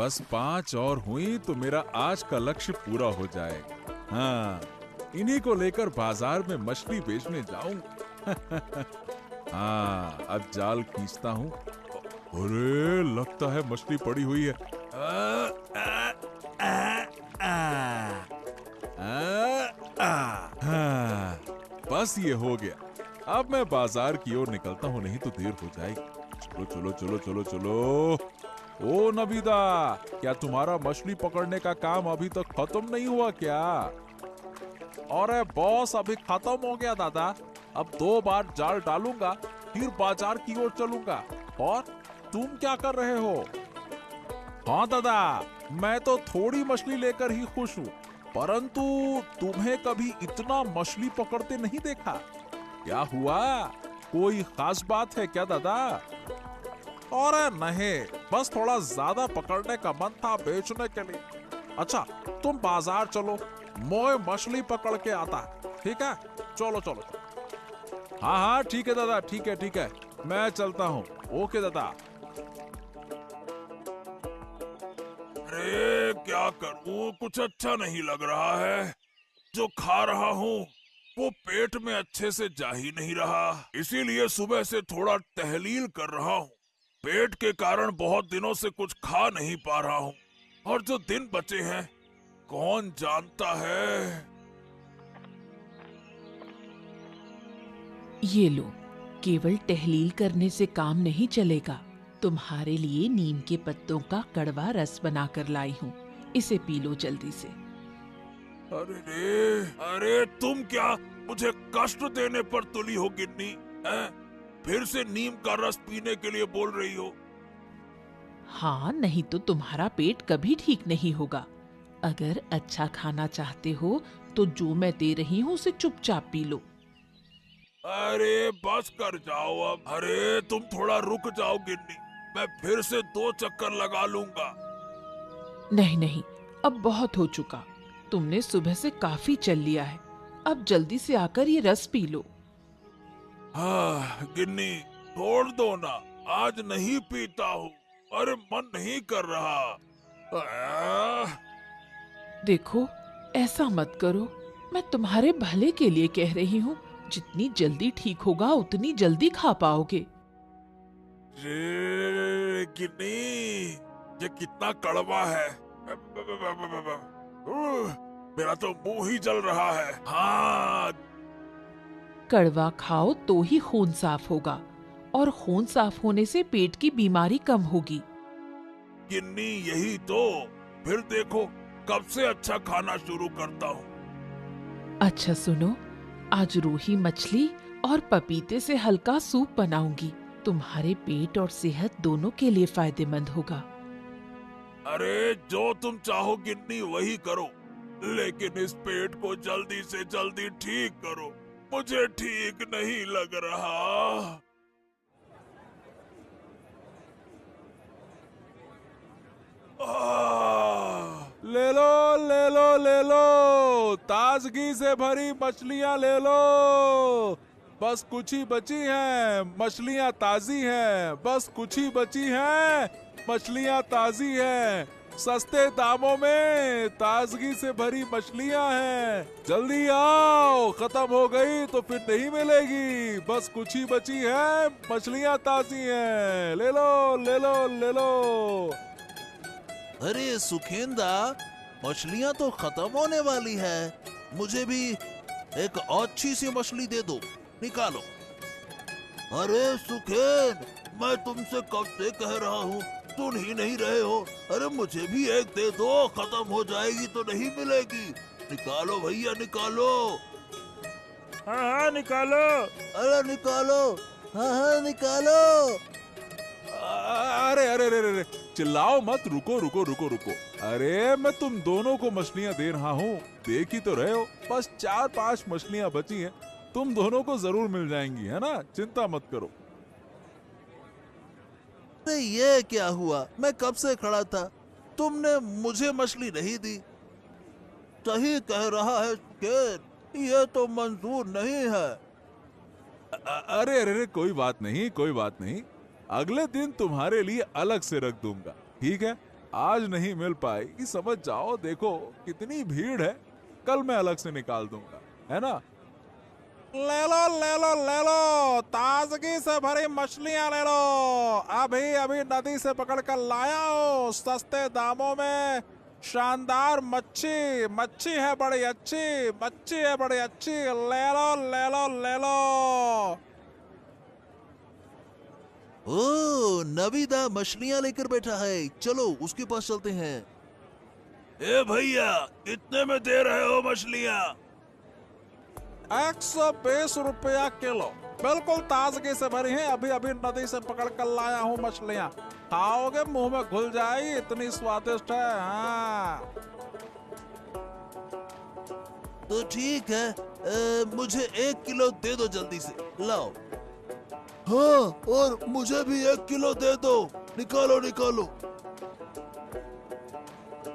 बस 5 और हुई तो मेरा आज का लक्ष्य पूरा हो जाएगा। हाँ, इन्हीं को लेकर बाजार में मछली बेचने जाऊंगा। हाँ, अब जाल खींचता हूँ। अरे लगता है मछली पड़ी हुई है। हाँ, बस ये हो गया। अब मैं बाजार की ओर निकलता हूँ, नहीं तो देर हो जाएगी। चलो चलो चलो चलो चलो। ओ नबीदा, क्या तुम्हारा मछली पकड़ने का काम अभी तक खत्म नहीं हुआ क्या? अरे बॉस, अभी खत्म हो गया दादा। अब 2 बार जाल डालूंगा, फिर बाजार की ओर चलूंगा। और तुम क्या कर रहे हो? हाँ दादा, मैं तो थोड़ी मछली लेकर ही खुश हूँ, परंतु तुम्हें कभी इतना मछली पकड़ते नहीं देखा। क्या हुआ? कोई खास बात है क्या दादा? अरे नहीं, बस थोड़ा ज्यादा पकड़ने का मन था बेचने के लिए। अच्छा, तुम बाजार चलो, मैं मछली पकड़ के आता। ठीक है, चलो चलो चलो। हाँ हाँ ठीक है दादा, ठीक है ठीक है, मैं चलता हूँ। ओके दादा। अरे क्या करूं, कुछ अच्छा नहीं लग रहा है। जो खा रहा हूँ वो पेट में अच्छे से जा ही नहीं रहा, इसीलिए सुबह से थोड़ा टहलील कर रहा हूँ। पेट के कारण बहुत दिनों से कुछ खा नहीं पा रहा हूँ, और जो दिन बचे हैं कौन जानता है। ये लो, केवल टहलील करने से काम नहीं चलेगा। तुम्हारे लिए नीम के पत्तों का कड़वा रस बनाकर लाई हूँ, इसे पी लो जल्दी से। अरे तुम क्या मुझे कष्ट देने पर तुली हो गिन्नी? हैं? फिर से नीम का रस पीने के लिए बोल रही हो? हाँ, नहीं तो तुम्हारा पेट कभी ठीक नहीं होगा। अगर अच्छा खाना चाहते हो तो जो मैं दे रही हूँ उसे चुपचाप पी लो। अरे बस कर जाओ अब। अरे तुम थोड़ा रुक जाओ गिन्नी, मैं फिर से 2 चक्कर लगा लूंगा। नहीं नहीं, अब बहुत हो चुका। तुमने सुबह से काफी चल लिया है, अब जल्दी से आकर ये रस पी लो। हाँ गिन्नी, छोड़ दो ना, आज नहीं पीता हूँ। अरे मन नहीं कर रहा। आह, देखो, ऐसा मत करो, मैं तुम्हारे भले के लिए कह रही हूँ। जितनी जल्दी ठीक होगा उतनी जल्दी खा पाओगे। रे गिन्नी, ये कितना कड़वा है। मेरा तो मुंह ही जल रहा है। हाँ, कड़वा खाओ तो ही खून साफ होगा, और खून साफ होने से पेट की बीमारी कम होगी। गिन्नी यही तो। फिर देखो कब से अच्छा खाना शुरू करता हूँ। अच्छा सुनो, आज रूही मछली और पपीते से हल्का सूप बनाऊंगी। तुम्हारे पेट और सेहत दोनों के लिए फायदेमंद होगा। अरे जो तुम चाहो गिन्नी वही करो, लेकिन इस पेट को जल्दी से जल्दी ठीक करो, मुझे ठीक नहीं लग रहा। ले लो ले लो ले लो, ताजगी से भरी मछलियां ले लो। बस कुछ ही बची हैं, मछलियां ताजी हैं। बस कुछ ही बची हैं, मछलियां ताजी हैं। सस्ते दामों में ताजगी से भरी मछलियां हैं। जल्दी आओ, खत्म हो गई तो फिर नहीं मिलेगी। बस कुछ ही बची हैं, मछलियां ताजी हैं। ले लो ले लो ले लो। अरे सुखेंदा, मछलियां तो खत्म होने वाली है। मुझे भी एक अच्छी सी मछली दे दो, निकालो। अरे सुखेन, मैं तुमसे कब से कह रहा हूँ, सुन ही नहीं रहे हो। अरे मुझे भी एक दे दो, खत्म हो जाएगी तो नहीं मिलेगी। निकालो भैया निकालो। हाँ हाँ निकालो। अरे निकालो, हाँ हाँ निकालो। अरे अरे अरे अरे, चिल्लाओ मत, रुको रुको रुको रुको। अरे मैं तुम दोनों को मछलियां दे रहा हूँ, देख ही तो रहे हो। बस 4-5 मछलियां बची हैं, तुम दोनों को जरूर मिल जाएंगी, है ना? चिंता मत करो। अरे ये क्या हुआ, मैं कब से खड़ा था, तुमने मुझे मछली नहीं दी। सही कह रहा है सुखेन, ये तो मंजूर नहीं है। अरे अरे अरे, कोई बात नहीं कोई बात नहीं, अगले दिन तुम्हारे लिए अलग से रख दूंगा, ठीक है? आज नहीं मिल पाएगी, समझ जाओ। देखो कितनी भीड़ है, कल मैं अलग से निकाल दूंगा, है ना। ले लो ले लो ले लो, ताजगी से भरी मछलियां ले लो। अभी अभी नदी से पकड़ कर लाया हूँ, सस्ते दामों में। शानदार मच्छी, मच्छी है बड़ी अच्छी, मच्छी है बड़ी अच्छी। ले लो ले लो ले लो। ओ, नबीदा मछलियां लेकर बैठा है, चलो उसके पास चलते हैं। ए भैया, कितने में दे रहे हो मछलियाँ? 120 रुपया किलो, बिल्कुल ताजगी से भरी है। अभी अभी नदी से पकड़ कर लाया हूँ मछलियाँ, खाओगे मुंह में घुल जाएगी, इतनी स्वादिष्ट है। हाँ तो ठीक है, मुझे 1 किलो दे दो जल्दी से, लाओ। हाँ, और मुझे भी 1 किलो दे दो, निकालो निकालो।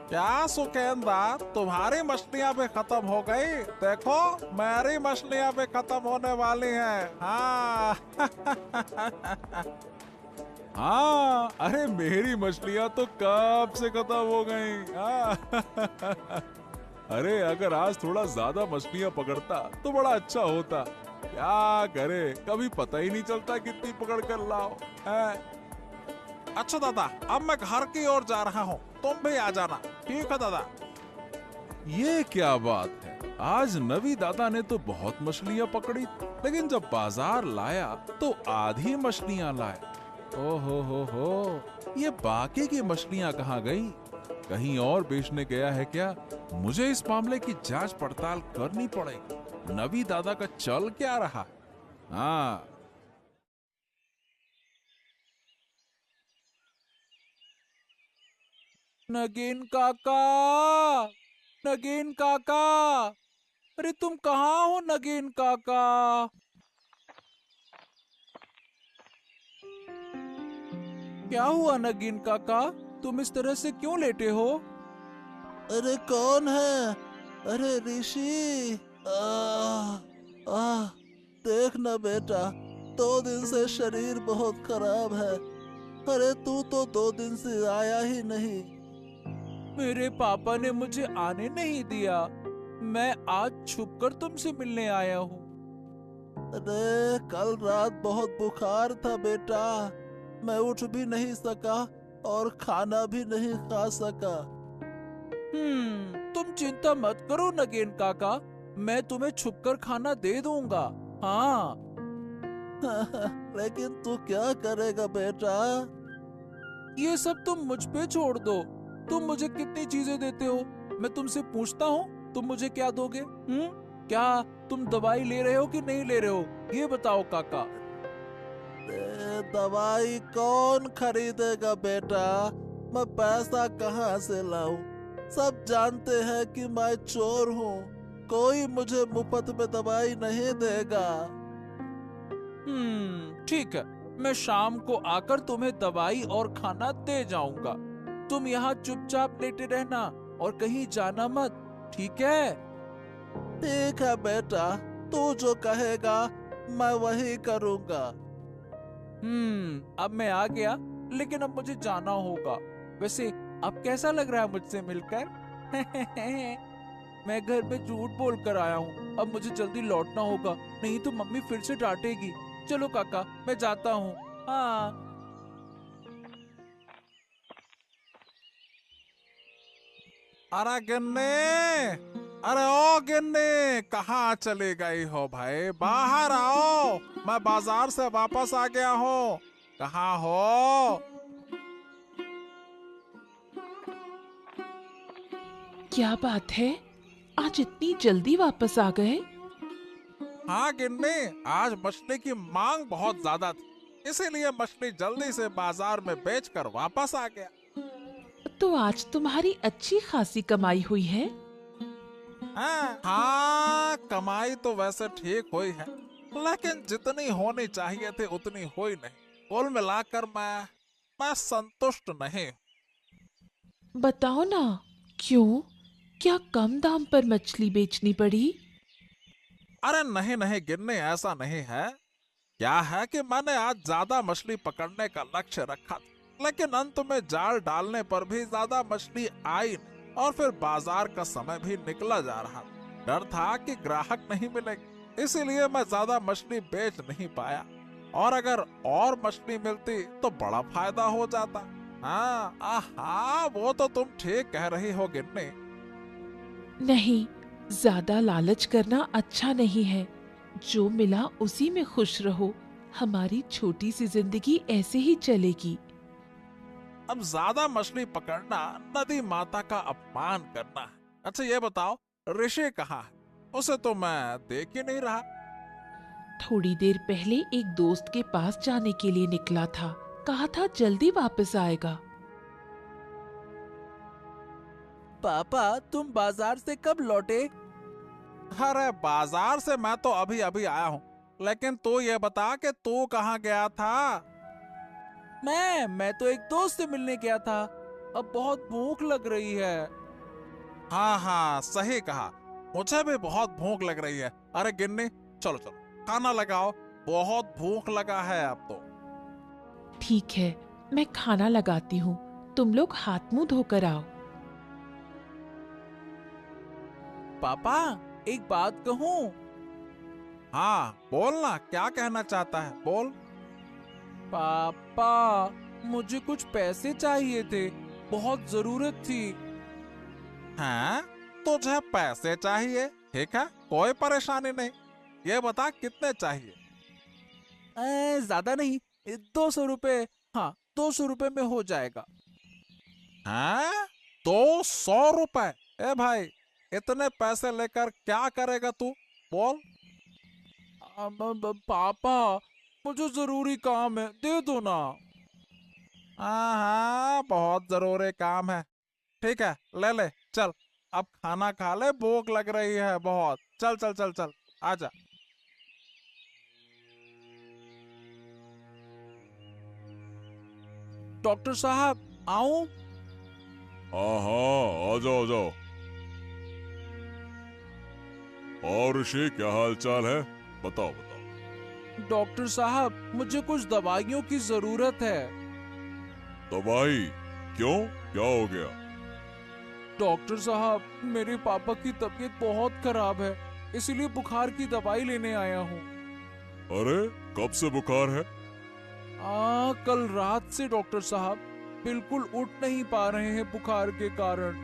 क्या सुकेंदा, तुम्हारी मछलियाँ भी खत्म हो गई? देखो मेरी मछलियाँ भी खत्म होने वाली हैं। हाँ हाँ, अरे मेरी मछलियाँ तो कब से खत्म हो गई। हाँ अरे अगर आज थोड़ा ज्यादा मछलियाँ पकड़ता तो बड़ा अच्छा होता। क्या करे, कभी पता ही नहीं चलता कितनी पकड़ कर लाओ है। अच्छा दादा, अब मैं घर की ओर जा रहा हूँ, तुम भी आ जाना। ठीक है दादा। ये क्या बात है, आज नवी दादा ने तो बहुत मछलियाँ पकड़ी, लेकिन जब बाजार लाया तो आधी मछलियाँ लाए। हो, ये बाकी की मछलियाँ कहाँ गई? कहीं और बेचने गया है क्या? मुझे इस मामले की जांच पड़ताल करनी पड़ेगी। नवी दादा का चल क्या रहा? हाँ, नगीन काका, नगीन काका, अरे तुम कहाँ हो नगीन काका? क्या हुआ नगीन काका, तुम इस तरह से क्यों लेटे हो? अरे कौन है? अरे ऋषि, देख ना बेटा, 2 दिन से शरीर बहुत खराब है। अरे तू तो 2 दिन से आया ही नहीं। मेरे पापा ने मुझे आने नहीं दिया, मैं आज छुपकर तुमसे मिलने आया हूँ। अरे कल रात बहुत बुखार था बेटा, मैं उठ भी नहीं सका और खाना भी नहीं खा सका। तुम चिंता मत करो नगेन काका, मैं तुम्हें छुपकर खाना दे दूंगा। हाँ लेकिन तू क्या करेगा बेटा? ये सब तुम मुझ पे छोड़ दो। तुम मुझे कितनी चीजें देते हो, मैं तुमसे पूछता हूँ, तुम मुझे क्या दोगे? क्या तुम दवाई ले रहे हो कि नहीं ले रहे हो, ये बताओ काका। दवाई कौन खरीदेगा बेटा, मैं पैसा कहाँ से लाऊं? सब जानते हैं कि मैं चोर हूँ, कोई मुझे मुफ्त में दवाई नहीं देगा। ठीक है, मैं शाम को आकर तुम्हें दवाई और खाना दे जाऊंगा। तुम यहाँ चुपचाप लेटे रहना और कहीं जाना मत, ठीक है? ठीक है बेटा, तू जो कहेगा मैं वही करूँगा। अब मैं आ गया, लेकिन अब मुझे जाना होगा। वैसे अब कैसा लग रहा है मुझसे मिलकर? मैं घर में झूठ बोल कर आया हूँ, अब मुझे जल्दी लौटना होगा, नहीं तो मम्मी फिर से डांटेगी। चलो काका, मैं जाता हूँ। हाँ। अरे गिन्नी, अरे ओ गिन्नी, कहाँ चली गई हो भाई? बाहर आओ, मैं बाजार से वापस आ गया हूँ। कहाँ हो? क्या बात है, आज इतनी जल्दी वापस आ गए? हाँ गिन्नी, आज मछली की मांग बहुत ज्यादा थी, इसीलिए मछली जल्दी से बाजार में बेचकर वापस आ गया। तो आज तुम्हारी अच्छी खासी कमाई हुई है? हाँ, कमाई तो वैसे ठीक हुई है, लेकिन जितनी होनी चाहिए थी उतनी हुई नहीं। कुल मिलाकर मैं संतुष्ट नहीं। बताओ ना, क्यों? क्या कम दाम पर मछली बेचनी पड़ी? अरे नहीं नहीं गिन्नी, ऐसा नहीं है। क्या है कि मैंने आज ज्यादा मछली पकड़ने का लक्ष्य रखा था, लेकिन अंत में जाल डालने पर भी ज्यादा मछली आई नहीं और फिर बाजार का समय भी निकला जा रहा था। डर था कि ग्राहक नहीं मिलेंगे, इसीलिए मैं ज्यादा मछली बेच नहीं पाया, और अगर और मछली मिलती तो बड़ा फायदा हो जाता। हाँ हाँ, वो तो तुम ठीक कह रही हो गिन्नी। नहीं, ज्यादा लालच करना अच्छा नहीं है। जो मिला उसी में खुश रहो। हमारी छोटी सी जिंदगी ऐसे ही चलेगी। अब ज्यादा मछली पकड़ना नदी माता का अपमान करना है। अच्छा ये बताओ, ऋषि कहाँ है? उसे तो मैं देख ही नहीं रहा। थोड़ी देर पहले एक दोस्त के पास जाने के लिए निकला था, कहा था जल्दी वापस आएगा। पापा, तुम बाजार से कब लौटे? अरे बाजार से मैं तो अभी अभी आया हूँ, लेकिन तू ये बता कि तू कहाँ गया था? मैं तो एक दोस्त से मिलने गया था। अब बहुत भूख लग रही है। हाँ हाँ, सही कहा, मुझे भी बहुत भूख लग रही है। अरे गिन्नी, चलो चलो खाना लगाओ, बहुत भूख लगा है अब तो। ठीक है, मैं खाना लगाती हूँ, तुम लोग हाथ मुंह धोकर आओ। पापा, एक बात कहूँ? हाँ बोलना, क्या कहना चाहता है, बोल। पापा, मुझे कुछ पैसे चाहिए थे, बहुत जरूरत थी। हैं? तुझे पैसे चाहिए? ठीक है, कोई परेशानी नहीं। ये बता कितने चाहिए? ज्यादा नहीं, 200 रुपए। हाँ, 200 रुपए में हो जाएगा। हैं? 200 रुपए? ए भाई, इतने पैसे लेकर क्या करेगा तू, बोल। पापा, मुझे जरूरी काम है, दे दो ना। हाँ हाँ, बहुत जरूरी काम है। ठीक है, ले ले, चल अब खाना खा ले, भूख लग रही है बहुत। चल चल चल चल, आजा। डॉक्टर साहब, आऊं? हाँ हाँ, आ जाओ आ जाओ। और ऋषि, क्या हाल चाल है? बताओ बताओ। डॉक्टर साहब, मुझे कुछ दवाइयों की जरूरत है। दवाई? क्यों, क्या हो गया? डॉक्टर साहब, मेरे पापा की तबीयत बहुत खराब है, इसीलिए बुखार की दवाई लेने आया हूँ। अरे, कब से बुखार है? कल रात से डॉक्टर साहब, बिल्कुल उठ नहीं पा रहे हैं बुखार के कारण।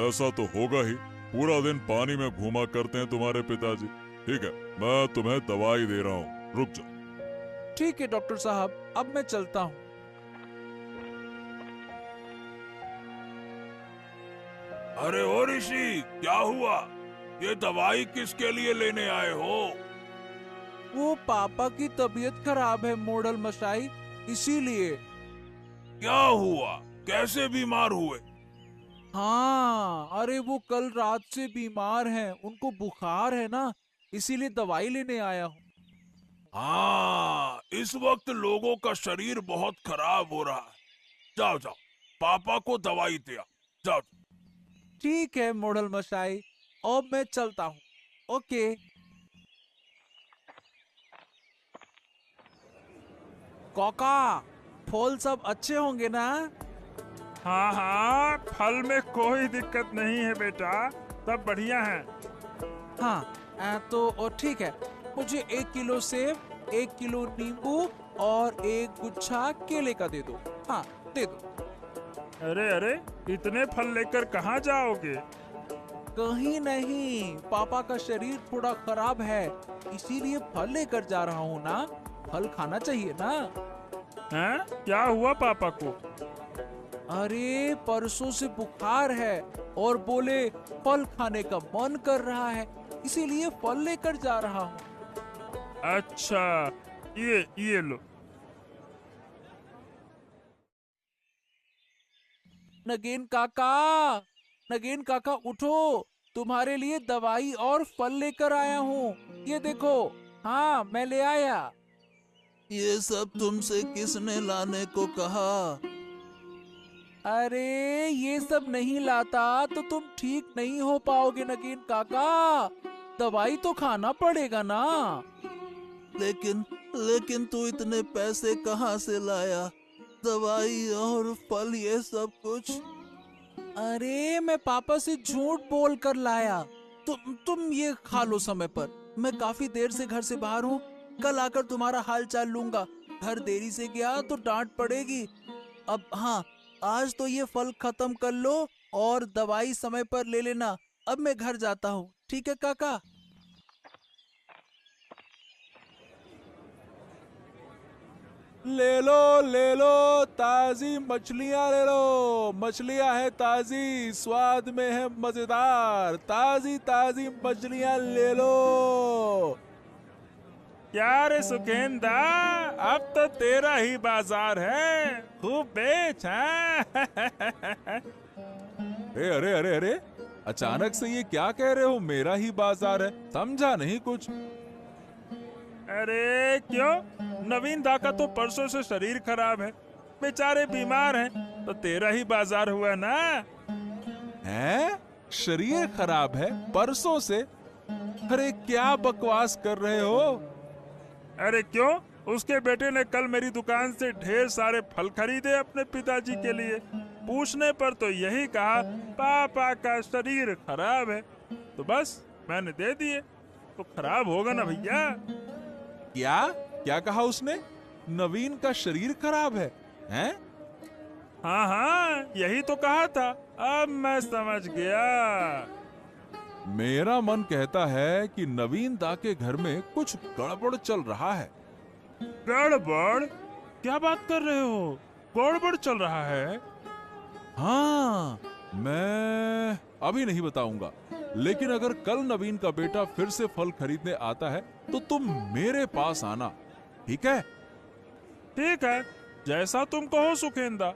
ऐसा तो होगा ही, पूरा दिन पानी में घूमा करते हैं तुम्हारे पिताजी। ठीक है, मैं तुम्हें दवाई दे रहा हूँ, रुक जाओ। ठीक है डॉक्टर साहब, अब मैं चलता हूँ। अरे ओ ऋषि, क्या हुआ? ये दवाई किसके लिए लेने आए हो? वो पापा की तबीयत खराब है मोड़ल मशाई, इसीलिए। क्या हुआ? कैसे बीमार हुए? हाँ, अरे वो कल रात से बीमार हैं, उनको बुखार है ना, इसीलिए दवाई लेने आया हूँ। हाँ, इस वक्त लोगों का शरीर बहुत खराब हो रहा है। जाओ जाओ, पापा को दवाई दिया, जाओ। ठीक है मोड़ल मशाई, अब मैं चलता हूँ। ओके। काका, फल सब अच्छे होंगे ना? हाँ हाँ, फल में कोई दिक्कत नहीं है बेटा, सब बढ़िया है। हाँ, तो ठीक है, मुझे 1 किलो सेब, 1 किलो नींबू और 1 गुच्छा केले का दे दो। हाँ, दे दो। अरे अरे, इतने फल लेकर कहाँ जाओगे? कहीं नहीं, पापा का शरीर थोड़ा खराब है, इसीलिए फल लेकर जा रहा हूँ ना। फल खाना चाहिए ना। हैं? क्या हुआ पापा को? अरे परसों से बुखार है और बोले फल खाने का मन कर रहा है, इसीलिए फल लेकर जा रहा हूँ। अच्छा, ये लो। नगेन काका, नगेन काका उठो, तुम्हारे लिए दवाई और फल लेकर आया हूँ। ये देखो, हाँ मैं ले आया। ये सब तुमसे किसने लाने को कहा? अरे ये सब नहीं लाता तो तुम ठीक नहीं हो पाओगे नगेन काका, दवाई तो खाना पड़ेगा ना। लेकिन लेकिन तू इतने पैसे कहाँ से लाया? दवाई और फल ये सब कुछ? अरे मैं पापा से झूठ बोल कर लाया। तुम ये खा लो समय पर। मैं काफी देर से घर से बाहर हूँ। कल आकर तुम्हारा हाल चाल लूंगा। घर देरी से गया तो डांट पड़ेगी। अब हाँ, आज तो ये फल खत्म कर लो और दवाई समय पर ले लेना। अब मैं घर जाता हूँ, ठीक है काका? ले लो ताजी मछलियां ले लो। मछलियां है ताजी, स्वाद में है मजेदार। ताजी ताजी मछलियां ले लो। क्या रे सुखेंदा, अब तो तेरा ही बाजार है, खूब बेच। अरे अरे अरे, अचानक से ये क्या कह रहे हो? मेरा ही बाजार है, समझा नहीं कुछ। अरे क्यों? नवीन दा का तो परसों से शरीर खराब है, बेचारे बीमार हैं, तो तेरा ही बाजार हुआ ना। हैं? शरीर खराब है परसों से? अरे क्या बकवास कर रहे हो? अरे क्यों? उसके बेटे ने कल मेरी दुकान से ढेर सारे फल खरीदे अपने पिताजी के लिए। पूछने पर तो यही कहा पापा का शरीर खराब है, तो बस मैंने दे दिए। तो खराब होगा ना भैया। क्या क्या कहा उसने? नवीन का शरीर खराब है? हैं? हाँ हाँ, यही तो कहा था। अब मैं समझ गया। मेरा मन कहता है कि नवीन दा के घर में कुछ गड़बड़ चल रहा है। गड़बड़? क्या बात कर रहे हो? गड़बड़ चल रहा है? हाँ, मैं अभी नहीं बताऊंगा, लेकिन अगर कल नवीन का बेटा फिर से फल खरीदने आता है तो तुम मेरे पास आना, ठीक है? ठीक है, जैसा तुम कहो सुखेंदा।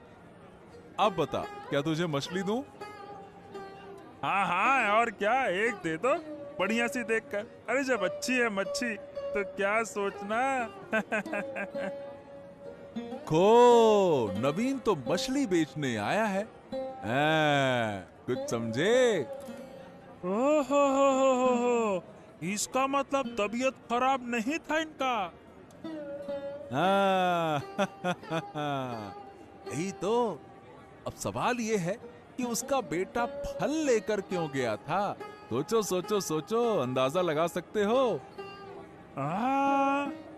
अब बता, क्या तुझे मछली दूं? हाँ हाँ, और क्या, एक दे दो बढ़िया सी देखकर। अरे जब अच्छी है मच्छी तो क्या सोचना। खो, नवीन तो मछली बेचने आया है। कुछ समझे? ओहो, इसका मतलब तबीयत खराब नहीं था इनका। यही तो। अब सवाल ये है कि उसका बेटा फल लेकर क्यों गया था? सोचो सोचो सोचो, अंदाजा लगा सकते हो?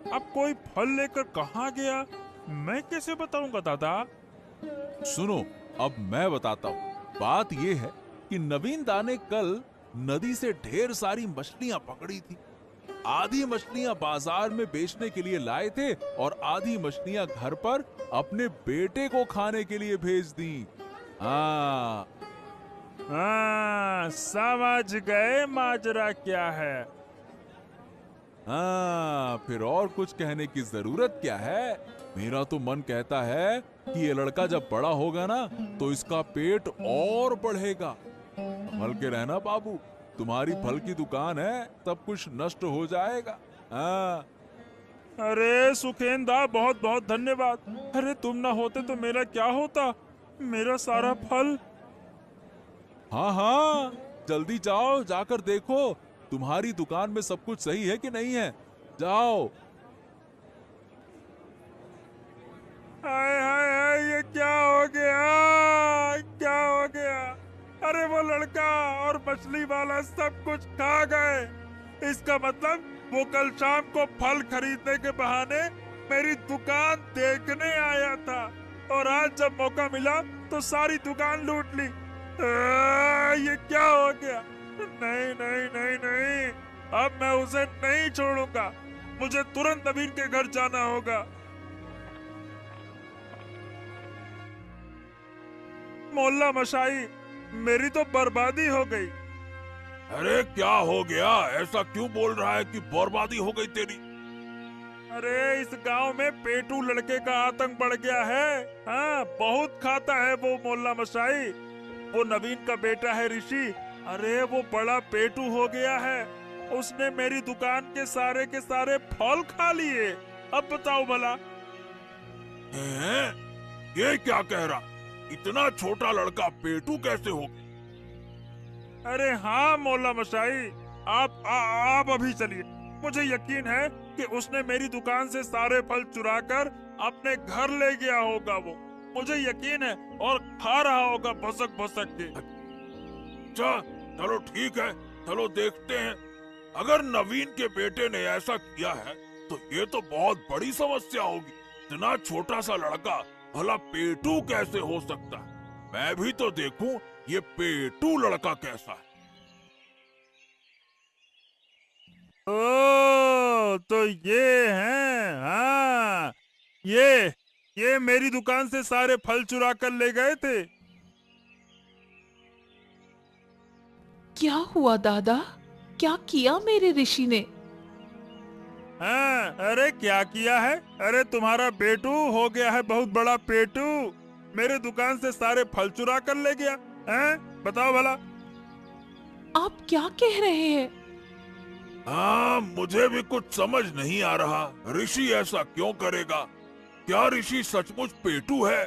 अब कोई फल लेकर कहाँ गया, मैं कैसे बताऊंगा दादा? सुनो, अब मैं बताता हूँ। बात ये है कि नवीन दा ने कल नदी से ढेर सारी मछलियां पकड़ी थी। आधी मछलियां बाजार में बेचने के लिए लाए थे और आधी मछलियां घर पर अपने बेटे को खाने के लिए भेज दी। समझ गए माजरा क्या है। फिर और कुछ कहने की जरूरत क्या है? मेरा तो मन कहता है कि ये लड़का जब बड़ा होगा ना तो इसका पेट और बढ़ेगा। संभल के रहना बाबू, तुम्हारी फल की दुकान है, सब कुछ नष्ट हो जाएगा। अरे सुखेंदा, बहुत बहुत धन्यवाद। अरे तुम ना होते तो मेरा क्या होता? मेरा सारा फल। हाँ हाँ, जल्दी जाओ, जाकर देखो तुम्हारी दुकान में सब कुछ सही है कि नहीं है। जाओ। हाय हाय हाय, ये क्या हो गया? क्या हो गया? अरे वो लड़का और मछली वाला सब कुछ खा गए। इसका मतलब वो कल शाम को फल खरीदने के बहाने मेरी दुकान देखने आया था और आज जब मौका मिला तो सारी दुकान लूट ली। ये क्या हो गया? नहीं नहीं नहीं नहीं, अब मैं उसे नहीं छोड़ूंगा। मुझे तुरंत नवीन के घर जाना होगा। मोहल्ला मशाई, मेरी तो बर्बादी हो गई। अरे क्या हो गया? ऐसा क्यों बोल रहा है कि बर्बादी हो गई तेरी? अरे इस गांव में पेटू लड़के का आतंक बढ़ गया है। हाँ, बहुत खाता है वो मोहल्ला मशाई। वो नवीन का बेटा है ऋषि। अरे वो बड़ा पेटू हो गया है। उसने मेरी दुकान के सारे फल खा लिए। अब बताओ भला। हैं? ये क्या कह रहा? इतना छोटा लड़का पेटू कैसे हो? अरे हाँ मोहल्ला मशाई, आप अभी चलिए। मुझे यकीन है कि उसने मेरी दुकान से सारे फल चुराकर अपने घर ले गया होगा। वो मुझे यकीन है, और खा रहा होगा भसक भसक के। अच्छा चलो ठीक है, चलो देखते हैं। अगर नवीन के बेटे ने ऐसा किया है तो ये तो बहुत बड़ी समस्या होगी। इतना छोटा सा लड़का भला पेटू कैसे हो सकता है? मैं भी तो देखूं ये पेटू लड़का कैसा है। ओ तो ये हैं, हाँ, ये मेरी दुकान से सारे फल चुरा कर ले गए थे। क्या हुआ दादा? क्या किया मेरे ऋषि ने? हाँ, अरे क्या किया है? अरे तुम्हारा बेटू हो गया है बहुत बड़ा पेटू। मेरे दुकान से सारे फल चुरा कर ले गया। हैं? बताओ भला। आप क्या कह रहे हैं? हाँ, मुझे भी कुछ समझ नहीं आ रहा। ऋषि ऐसा क्यों करेगा? क्या ऋषि सचमुच पेटू है?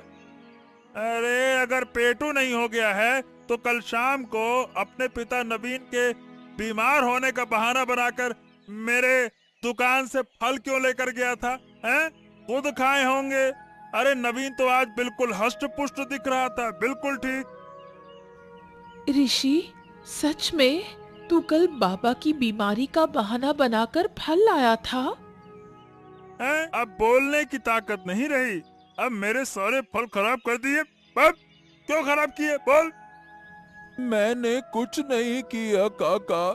अरे अगर पेटू नहीं हो गया है तो कल शाम को अपने पिता नवीन के बीमार होने का बहाना बनाकर मेरे दुकान से फल क्यों लेकर गया था? हैं? खुद खाए होंगे। अरे नवीन तो आज बिल्कुल हष्ट पुष्ट दिख रहा था, बिल्कुल ठीक। ऋषि, सच में तू कल बाबा की बीमारी का बहाना बनाकर फल लाया था? हैं? अब बोलने की ताकत नहीं रही। अब मेरे सारे फल खराब कर दिए। अब क्यों खराब किए? बोल। मैंने कुछ नहीं किया काका।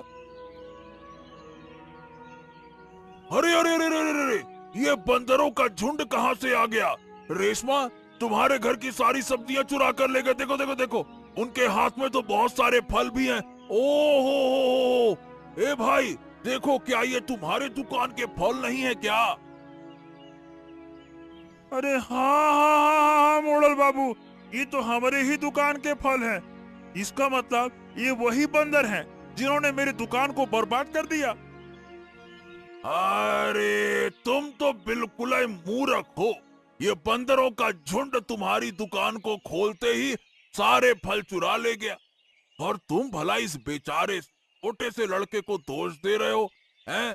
अरे अरे अरे अरे अरे अरे, ये बंदरों का झुंड कहाँ से आ गया? रेशमा, तुम्हारे घर की सारी सब्जियां चुरा कर ले गए। देखो देखो देखो, उनके हाथ में तो बहुत सारे फल भी हैं। ओ ए भाई, देखो क्या ये तुम्हारे दुकान के फल नहीं है क्या? अरे हाँ हाँ हाँ हाँ मोड़ल बाबू, ये तो हमारे ही दुकान के फल हैं। इसका मतलब ये वही बंदर हैं जिन्होंने मेरी दुकान को बर्बाद कर दिया। अरे तुम तो बिल्कुल ही मूर्ख हो। ये बंदरों का झुंड तुम्हारी दुकान को खोलते ही सारे फल चुरा ले गया, और तुम भला इस बेचारे छोटे से लड़के को दोष दे रहे हो हैं?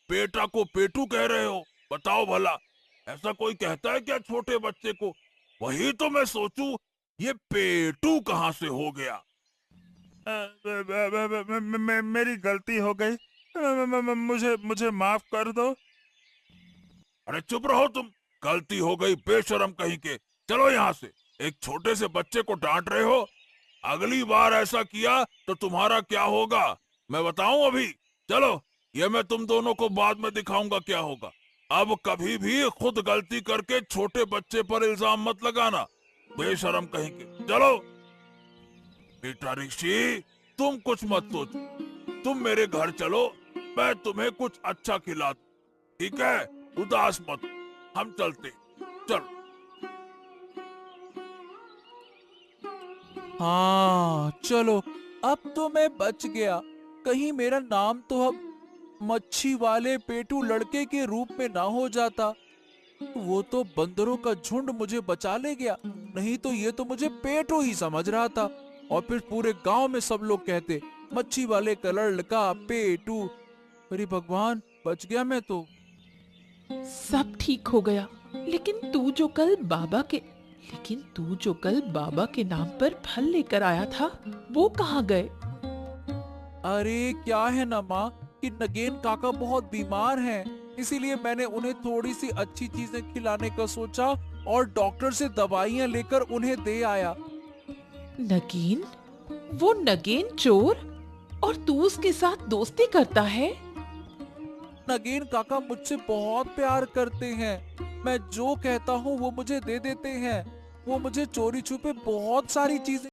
बेटा को पेटू कह रहे हो। बताओ भला, ऐसा कोई कहता है क्या छोटे बच्चे को? वही तो मैं सोचूं, ये पेटू कहाँ से हो गया। मेरी गलती हो गई। मुझे माफ कर दो। अरे चुप रहो तुम। गलती हो गई बेशरम कहीं के। चलो यहाँ से। एक छोटे से बच्चे को डांट रहे हो। अगली बार ऐसा किया तो तुम्हारा क्या होगा मैं बताऊं अभी। चलो, ये मैं तुम दोनों को बाद में दिखाऊंगा क्या होगा। अब कभी भी खुद गलती करके छोटे बच्चे पर इल्जाम मत लगाना, बेशरम कहीं के। चलो बेटा ऋषि, तुम कुछ मत सोचो, तुम मेरे घर चलो, मैं तुम्हें कुछ अच्छा खिला दूं, ठीक है? उदास मत, हम चलते। चलो। हाँ चलो, अब तो मैं बच गया। कहीं मेरा नाम तो अब मच्छी वाले पेटू लड़के के रूप में ना हो जाता। वो तो बंदरों का झुंड मुझे बचा ले गया, नहीं तो ये तो मुझे पेटू ही समझ रहा था। और फिर पूरे गांव में सब लोग कहते मच्छी वाले का लड़का पेटू। अरे भगवान, बच गया मैं तो। सब ठीक हो गया, लेकिन तू जो कल बाबा के नाम पर फल लेकर आया था, वो कहाँ गए? अरे क्या है ना माँ कि नगेन काका बहुत बीमार हैं, इसीलिए मैंने उन्हें थोड़ी सी अच्छी चीजें खिलाने का सोचा और डॉक्टर से दवाइयाँ लेकर उन्हें दे आया। नगेन? वो नगेन चोर? और तू उसके साथ दोस्ती करता है? नगेन काका मुझसे बहुत प्यार करते हैं। मैं जो कहता हूँ वो मुझे दे देते हैं। वो मुझे चोरी छुपे बहुत सारी चीजें